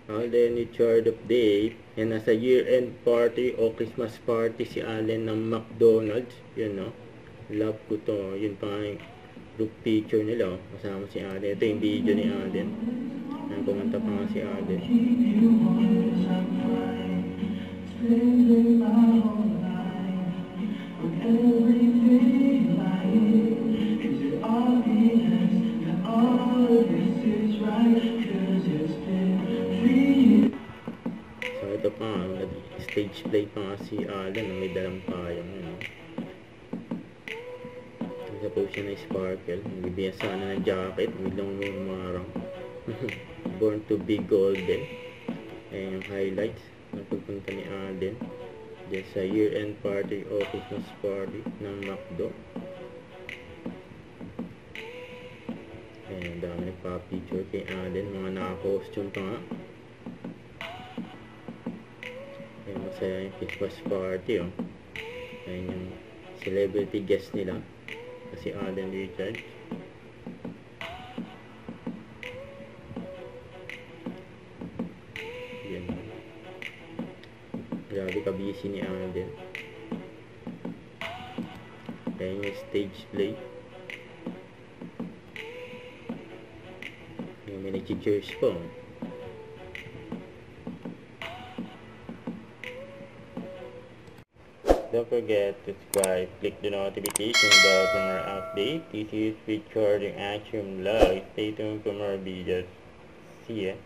Alden Richard update. Yan, nasa year-end party o Christmas party si Allen ng McDonald's. Yun, no? Love ko to. Yun pa nga yung group picture nila, oh. Kasama si Allen. Ito yung video ni Allen. Yan, kumanta pa nga si Allen. So ito pa nga, stage play pa nga si Allen, may dalang payong, ano. Suppose siya na sparkle, nagbibigyan sana ng jacket, biglang umarang. Born to be golden. Ayan yung highlights ng pagpunta ni Allen dyan sa year-end party o Christmas party ng McDo. Ayan, dami nagpa-picture kay Allen, mga naka-costume pa nga. Ayan, masaya yung Christmas party, oh. Ayan yung celebrity guest nila, si Alden Richards. Yan. Grabe ka busy ni Alden. Ayan yung stage play. Yung may nag-cheers po. Don't forget to subscribe, click the notification bell for more updates. This is Richard Action Live. Stay tuned for more videos. See ya.